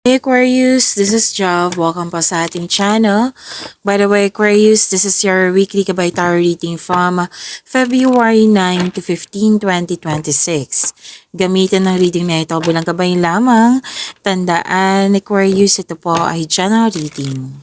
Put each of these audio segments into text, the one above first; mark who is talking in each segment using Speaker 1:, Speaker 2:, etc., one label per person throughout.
Speaker 1: Hey Aquarius, this is Jav. Welcome pa sa ating channel. By the way, Aquarius, this is your weekly Gabay Tarot reading from February 9 to 15, 2026. Gamitin ng reading na ito bilang gabay lamang. Tandaan, Aquarius, ito po ay general reading.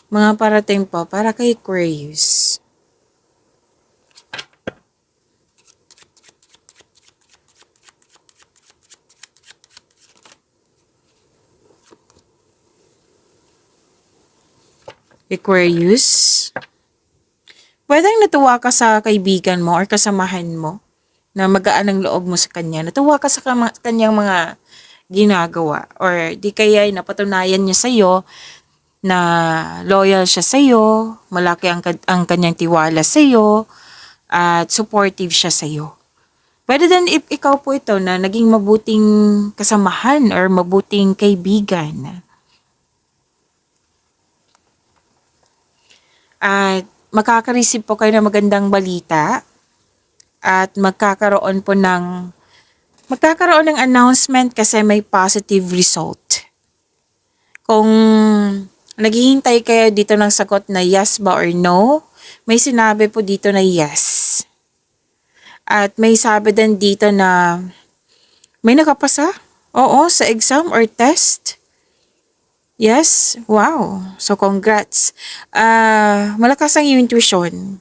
Speaker 1: Mga parating po para kay Aquarius. Aquarius, pwedeng natuwa ka sa kaibigan mo or kasamahan mo na magaan ang loob mo sa kanya. Natuwa ka sa kanyang mga ginagawa or di kaya napatunayan niya sa'yo na loyal siya sa'yo, malaki ang kanyang tiwala sa'yo, at supportive siya sa'yo. Pwede din if ikaw po ito na naging mabuting kasamahan or mabuting kaibigan. At makaka-receive po kayo ng magandang balita at magkakaroon ng announcement kasi may positive result. Kung naghihintay kayo dito ng sagot na yes ba or no, may sinabi po dito na yes. At may sabi din dito na may nakapasa? Oo, sa exam or test. Yes, wow. So congrats. Malakas ang intuition.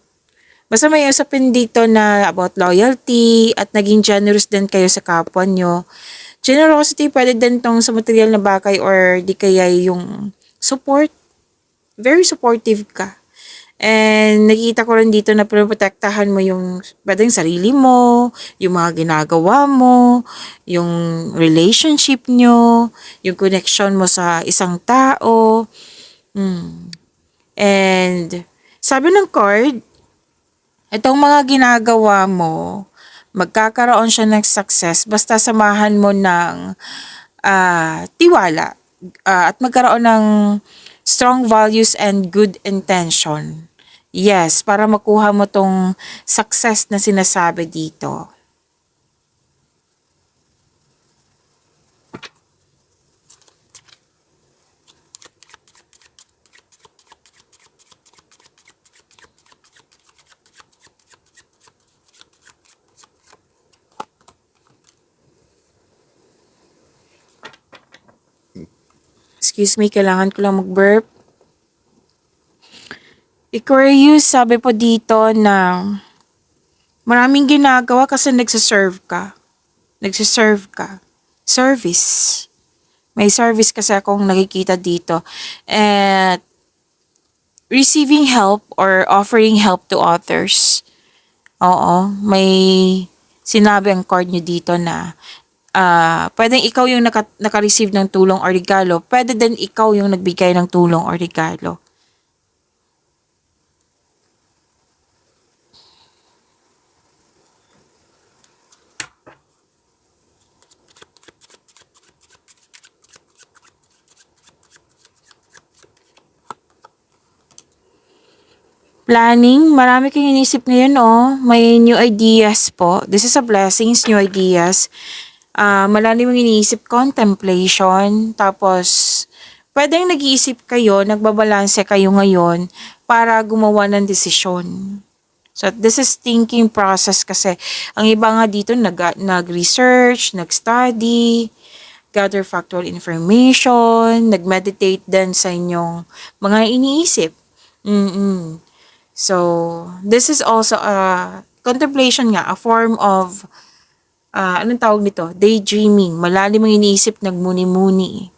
Speaker 1: Basta may usapin dito na about loyalty at naging generous din kayo sa kapwa nyo. Generosity pwede din tong sa material na bagay or di kaya yung support. Very supportive ka. And nakikita ko rin dito na pinoprotektahan mo yung pwedeng sarili mo, yung mga ginagawa mo, yung relationship nyo, yung connection mo sa isang tao. And sabi ng card, itong mga ginagawa mo, magkakaroon siya ng success basta samahan mo ng tiwala at magkaroon ng strong values and good intention. Yes, para makuha mo tong success na sinasabi dito. Excuse me, kailangan ko lang mag-burp. Aquarius, sabi po dito na maraming ginagawa kasi nagsiserve ka. Nagsiserve ka. Service. May service kasi akong nakikita dito. And receiving help or offering help to others. Oo, may sinabi ang card nyo dito na pwedeng ikaw yung naka-receive ng tulong or regalo. Pwede din ikaw yung nagbigay ng tulong or regalo. Planning, marami kang inisip ngayon, oh. May new ideas po. This is a blessings, new ideas. Malalim yung iniisip, contemplation. Tapos, pwedeng nag-iisip kayo, nagbabalanse kayo ngayon para gumawa ng desisyon. So, this is thinking process kasi ang iba nga dito nag-research, nag-study, gather factual information, nag-meditate din sa inyong mga iniisip. So, this is also a contemplation nga, a form of, anong tawag nito? Daydreaming. Malalim ang iniisip, nagmuni-muni.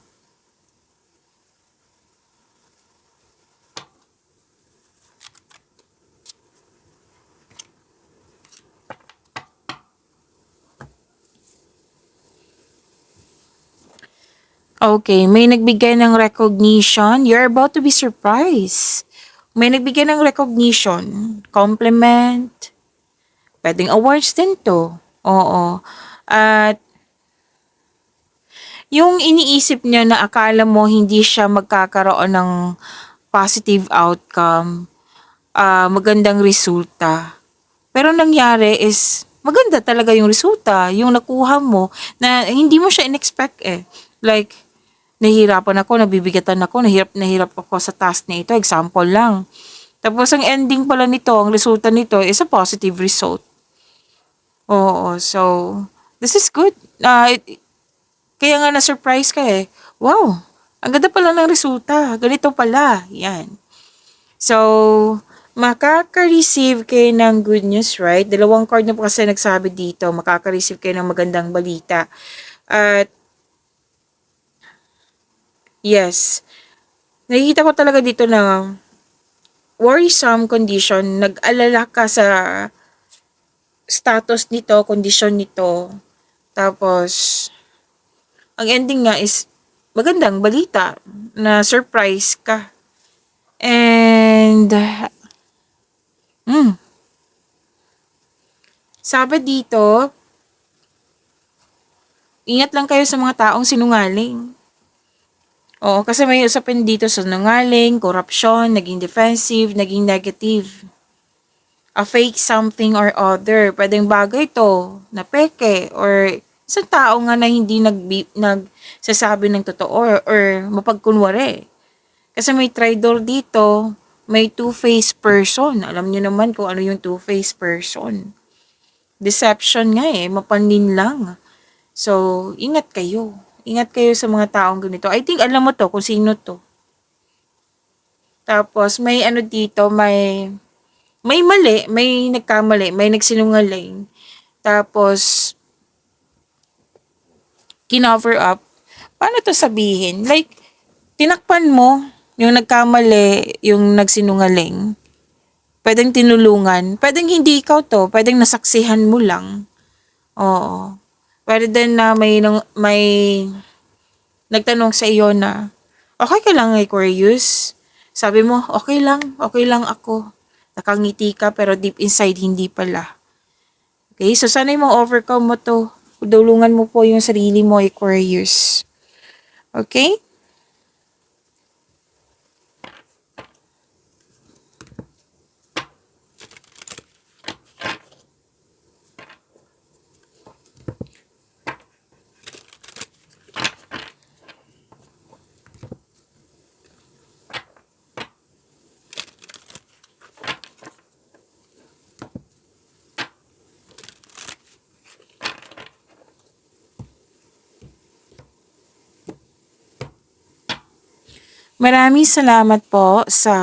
Speaker 1: Okay, may nagbigay ng recognition. You're about to be surprised. May nagbigay ng recognition, compliment, pwedeng awards din to. Oo. At yung iniisip niya na akala mo hindi siya magkakaroon ng positive outcome, magandang resulta. Pero nangyari is, maganda talaga yung resulta, yung nakuha mo, na hindi mo siya in-expect eh. Like, nahihirapan ako, nabibigatan ako, nahirap ako sa task na ito, example lang. Tapos ang ending pala nito, ang resulta nito is a positive result. Oo, so, this is good. Kaya nga na-surprise ka eh. Wow, ang ganda pala ng resulta. Ganito pala. Yan. So, makaka-receive kayo ng good news, right? Dalawang card na po kasi nagsabi dito, makaka-receive kayo ng magandang balita. At, yes, nakikita ko talaga dito na worrisome condition, nag-alala ka sa status nito, kondisyon nito. Tapos, ang ending nga is magandang balita na surprise ka. And, sabi dito, ingat lang kayo sa mga taong sinungaling. Oo, kasi may usapin dito sa sinungaling, korupsyon, naging defensive, naging negative. A fake something or other. Pwedeng bagay to, na peke, or isang tao nga na hindi nagsasabi ng totoo or mapagkunwari. Kasi may traitor dito, may two-faced person. Alam niyo naman kung ano yung two-faced person. Deception nga eh, mapanlin lang. So, ingat kayo. Ingat kayo sa mga taong ganito. I think alam mo to kung sino to. Tapos, may ano dito, may mali, may nagkamali, may nagsinungaling. Tapos, kinover up. Paano to sabihin? Like, tinakpan mo yung nagkamali, yung nagsinungaling. Pwedeng tinulungan. Pwedeng hindi ikaw to. Pwedeng nasaksihan mo lang. Oo. Pwede din na may nagtanong sa iyo na, okay ka lang, Aquarius? Sabi mo, okay lang ako. Nakangiti ka pero deep inside hindi pala. Okay, so sana mo overcome mo to. Udulungan mo po yung sarili mo, Aquarius. Okay? Maraming salamat po sa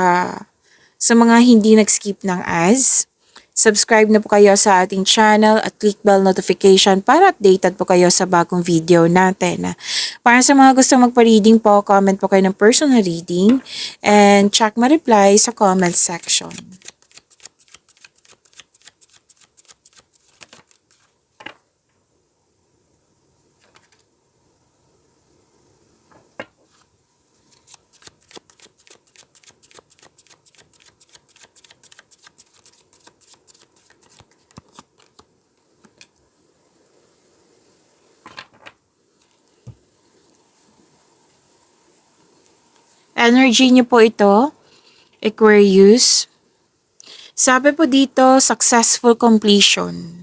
Speaker 1: mga hindi nag-skip ng ads. Subscribe na po kayo sa ating channel at click bell notification para updated po kayo sa bagong video natin. Para sa mga gusto magpa-reading po, comment po kayo ng personal reading and check my reply sa comment section. Energy niyo po ito, Aquarius. Sabi po dito, successful completion.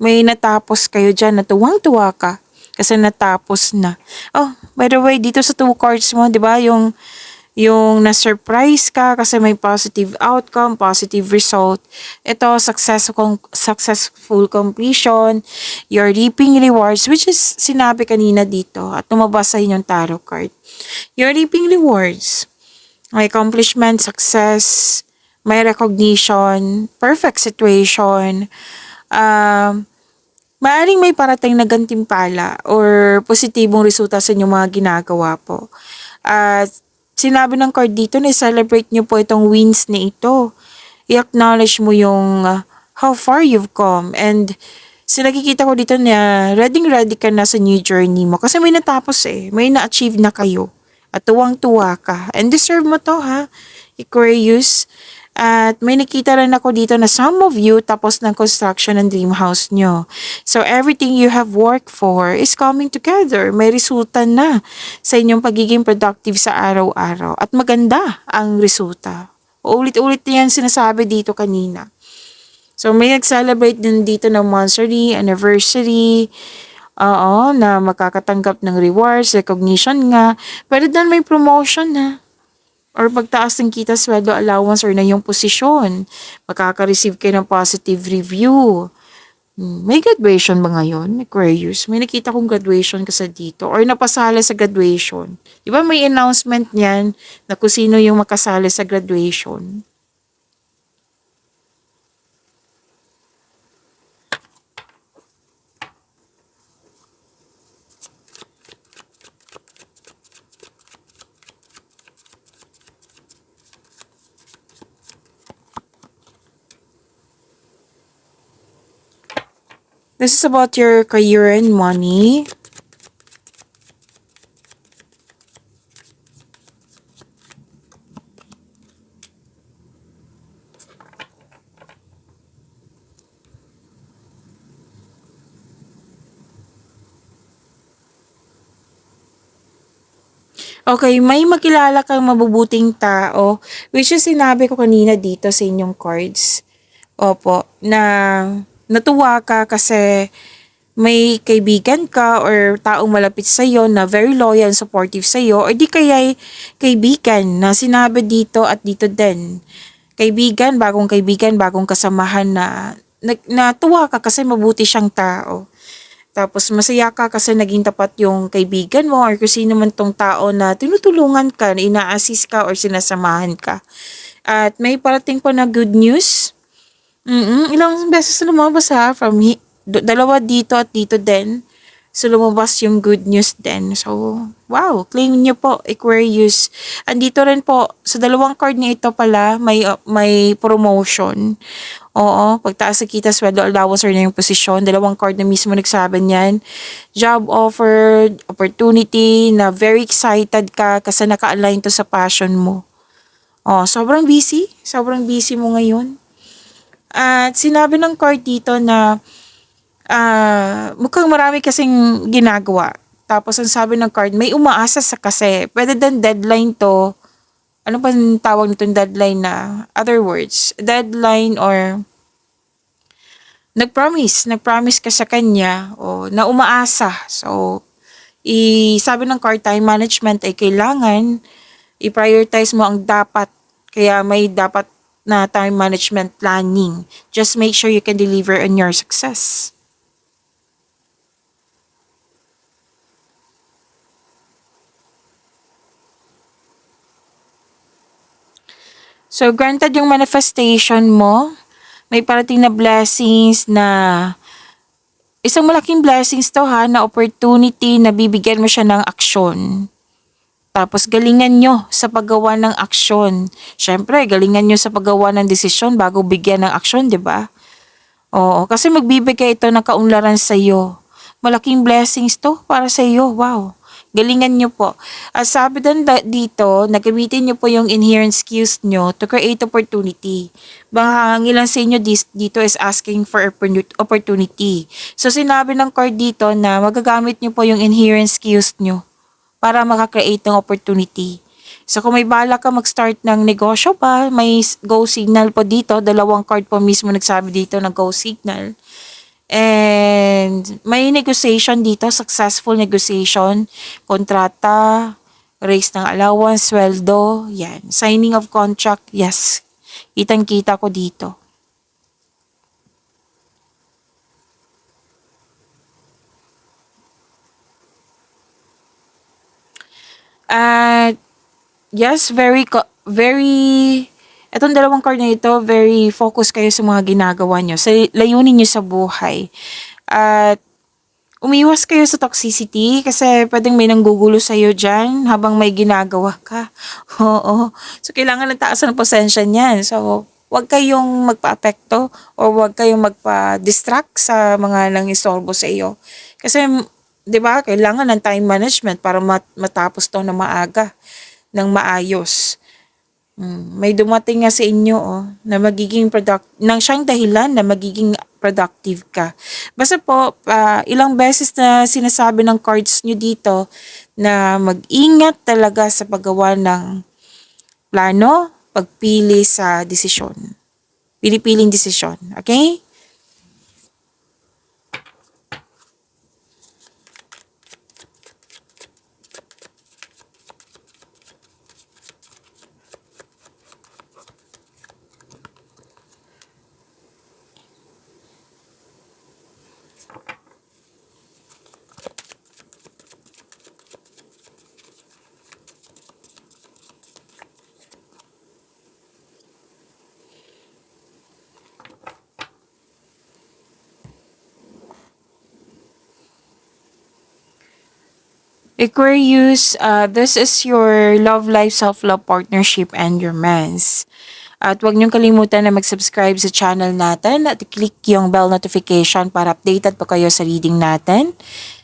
Speaker 1: May natapos kayo dyan na tuwang-tuwa ka kasi natapos na. Oh, by the way, dito sa two cards mo, di ba, yung na-surprise ka kasi may positive outcome, positive result. Ito, successful completion, you're reaping rewards, which is sinabi kanina dito at lumabas sa inyong tarot card. You're reaping rewards. May accomplishment, success, may recognition, perfect situation, maaring may parating na gantimpala or positibong resulta sa inyong mga ginagawa po. At sinabi ng card dito na celebrate nyo po itong wins na ito. I-acknowledge mo yung how far you've come. And nakikita ko dito na ready ka na sa new journey mo. Kasi may natapos eh. May na-achieve na kayo. At tuwang-tuwa ka. And deserve mo to ha, Aquarius. At may nakita rin ako dito na some of you tapos ng construction ng dream house nyo. So everything you have worked for is coming together. May resulta na sa inyong pagiging productive sa araw-araw. At maganda ang resulta. Ulit-ulit na yan sinasabi dito kanina. So, may nag-celebrate din dito ng monthsary, anniversary, oo, na makakatanggap ng rewards, recognition nga. Pero doon may promotion na. Or pagtaas ng kita, sweldo, allowance, or na yung posisyon. Makaka-receive kayo ng positive review. May graduation ba ngayon, Aquarius? May nakita kong graduation kasi dito. Or napasali sa graduation. Di ba may announcement niyan na kung sino yung makasali sa graduation? This is about your career and money. Okay, may makilala kang mabubuting tao, which is sinabi ko kanina dito sa inyong cards. Opo, na natuwa ka kasi may kaibigan ka or taong malapit sa iyo na very loyal and supportive sa iyo, or di kaya kaibigan na sinabi dito at dito din. Kaibigan, bagong kasamahan na natuwa ka kasi mabuti siyang tao. Tapos masaya ka kasi naging tapat yung kaibigan mo or kung sino man tong tao na tinutulungan ka, na ina-assist ka or sinasamahan ka. At may parating pa na good news. Ilang beses na lumabas ha, from dalawa dito at dito din. So, lumabas yung good news din. So, wow, claim niyo po, Aquarius. Andito rin po, sa dalawang card na ito pala, may promotion. Oo, pagtaas sa kita, sweldo, allowance, or na yung posisyon. Dalawang card na mismo nagsabi niyan. Job offered, opportunity, na very excited ka kasi naka-align to sa passion mo. Oh, sobrang busy. Sobrang busy mo ngayon. At sinabi ng card dito na mukhang marami kasing ginagawa. Tapos ang sabi ng card, may umaasa sa kasi. Pwede din deadline to. Ano pa tawag nitong deadline na? Other words, deadline or nag-promise ka sa kanya o na umaasa. So, sabi ng card, time management ay kailangan i-prioritize mo ang dapat. Kaya may dapat na time management planning. Just make sure you can deliver on your success. So, granted yung manifestation mo, may parating na blessings na isang malaking blessings to ha, na opportunity na bibigyan mo siya ng aksyon. Tapos galingan nyo sa paggawa ng aksyon. Siyempre, galingan nyo sa paggawa ng desisyon bago bigyan ng aksyon, di ba? Oo, kasi magbibigay ito ng kaunlaran sa iyo. Malaking blessings to para sa iyo. Wow. Galingan nyo po. At sabi din dito, nagamitin nyo po yung inherent skills nyo to create opportunity. Baka ang ilan sa inyo dito is asking for opportunity. So sinabi ng card dito na magagamit nyo po yung inherent skills nyo para makakreate ng opportunity. So kung may bala ka mag-start ng negosyo pa, may go signal po dito. Dalawang card po mismo nagsabi dito na go signal. And may negotiation dito, successful negotiation, kontrata, raise ng allowance, sweldo, yan. Signing of contract, yes. Kitang-kita ko dito. At yes, itong dalawang card na ito, very focus kayo sa mga ginagawa nyo, sa layunin nyo sa buhay. At umiwas kayo sa toxicity kasi pwedeng may nanggugulo sa'yo dyan habang may ginagawa ka. Oo. So, kailangan ng taasan ng pasensya niyan. So, huwag kayong magpa-apekto o huwag kayong magpa-distract sa mga nangistorbo sa iyo. Kasi, di ba, kailangan ng time management para matapos to na maaga, ng maayos. May dumating nga sa inyo na magiging nang siyang dahilan na magiging productive ka. Basta po, ilang beses na sinasabi ng cards nyo dito na mag-ingat talaga sa paggawa ng plano, pagpili sa desisyon. Pinipiling desisyon. Okay? Aquarius, this is your love life, self-love, partnership, and romance. At huwag niyong kalimutan na mag-subscribe sa channel natin at click yung bell notification para updated pa kayo sa reading natin.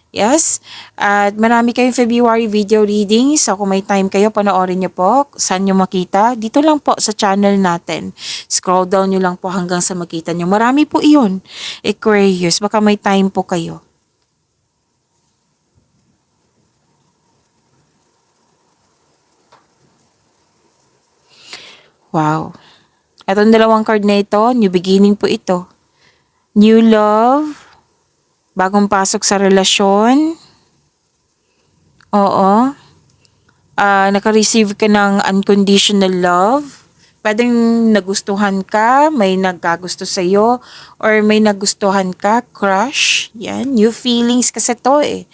Speaker 1: Yes. At marami kayong February video reading. So kung may time kayo, panoorin niyo po. Saan niyo makita? Dito lang po sa channel natin. Scroll down niyo lang po hanggang sa makita niyo. Marami po iyon. Aquarius, baka may time po kayo. Wow. Itong dalawang card na ito, new beginning po ito. New love, bagong pasok sa relasyon. Oo. Naka-receive ka ng unconditional love. Pwedeng nagustuhan ka, may nagkagusto sa'yo, or may nagustuhan ka, crush. Yan, new feelings kasi to eh.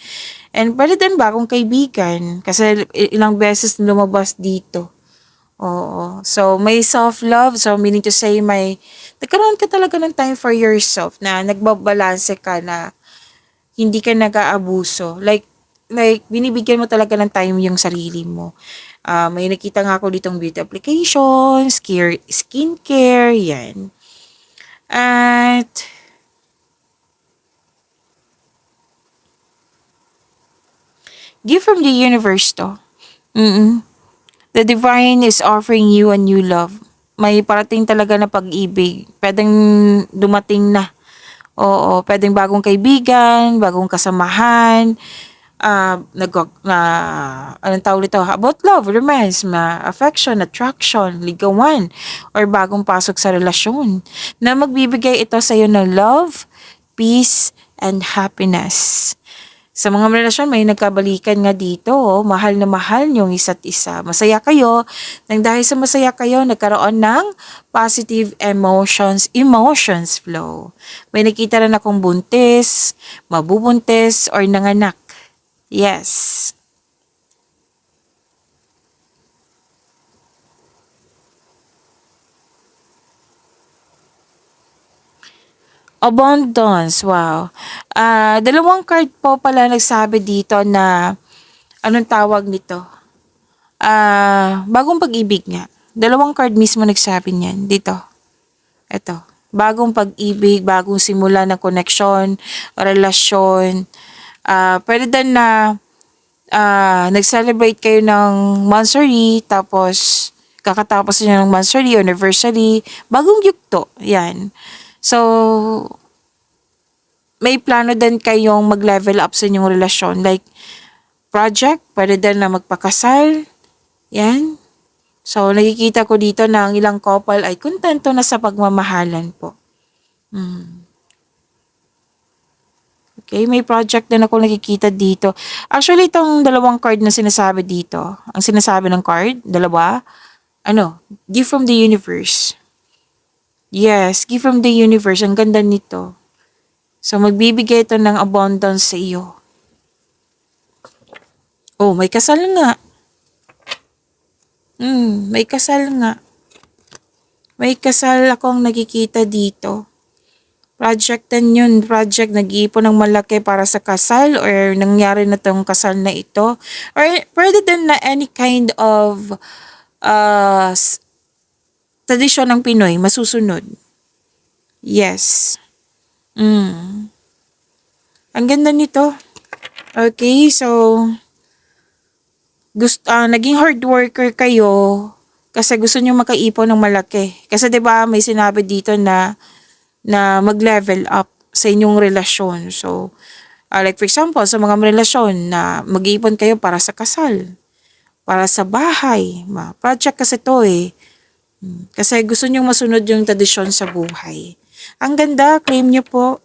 Speaker 1: And pwede din bagong kaibigan, kasi ilang beses lumabas dito. Oo. So, may self-love. So, meaning to say, nagkaroon ka talaga ng time for yourself na nagbabalanse ka na hindi ka nag-aabuso. Like, binibigyan mo talaga ng time yung sarili mo. May nakita nga ako ditong beauty applications, skincare, yan. At, gift from the universe to. The divine is offering you a new love. May parating talaga na pag-ibig. Pwedeng dumating na. Oo, pwedeng bagong kaibigan, bagong kasamahan, anong tawag nito? About love, romance, affection, attraction, ligawan, or bagong pasok sa relasyon na magbibigay ito sa iyo ng love, peace, and happiness. Sa mga relasyon, may nagkabalikan nga dito, mahal na mahal yung isa't isa. Masaya kayo, nang dahil sa masaya kayo, nagkaroon ng positive emotions flow. May nakita rin akong buntis, mabubuntis, or nanganak. Yes. Abundance, wow. Dalawang card po pala nagsabi dito na, anong tawag nito? Bagong pag-ibig nga. Dalawang card mismo nagsabi niyan. Dito. Ito. Bagong pag-ibig, bagong simula ng connection, relasyon. Pwede din na nag-celebrate kayo ng monthsary, tapos kakatapos niyo ng monthsary, anniversary, bagong yugto. Yan. So, may plano din kayong mag-level up sa inyong relasyon. Like, project, pwede din na magpakasal. Yan. So, nakikita ko dito na ang ilang couple ay kontento na sa pagmamahalan po. Okay, may project din ako nakikita dito. Actually, itong dalawang card na sinasabi dito, ang sinasabi ng card, dalawa, gift from the universe. Yes, gift from the universe. Ang ganda nito. So, magbibigay ito ng abundance sa iyo. Oh, may kasal nga. May kasal nga. May kasal akong nakikita dito. Project din yun. Project, nag-iipon ng malaki para sa kasal or nangyari na tong kasal na ito. Or pwede din na any kind of tradisyon ng Pinoy, masusunod. Yes. Ang ganda nito. Okay, so naging hard worker kayo kasi gusto niyo makaipon ng malaki. Kasi 'di ba may sinabi dito na mag-level up sa inyong relasyon. So, like for example, sa mga relasyon na mag-iipon kayo para sa kasal, para sa bahay. Project kasi to eh. Kasi gusto niyong masunod yung tradisyon sa buhay. Ang ganda, claim niyo po.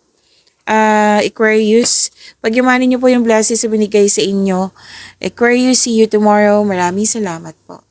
Speaker 1: Aquarius, pagyamanin niyo po yung blessings na binigay sa inyo. Aquarius, see you tomorrow. Maraming salamat po.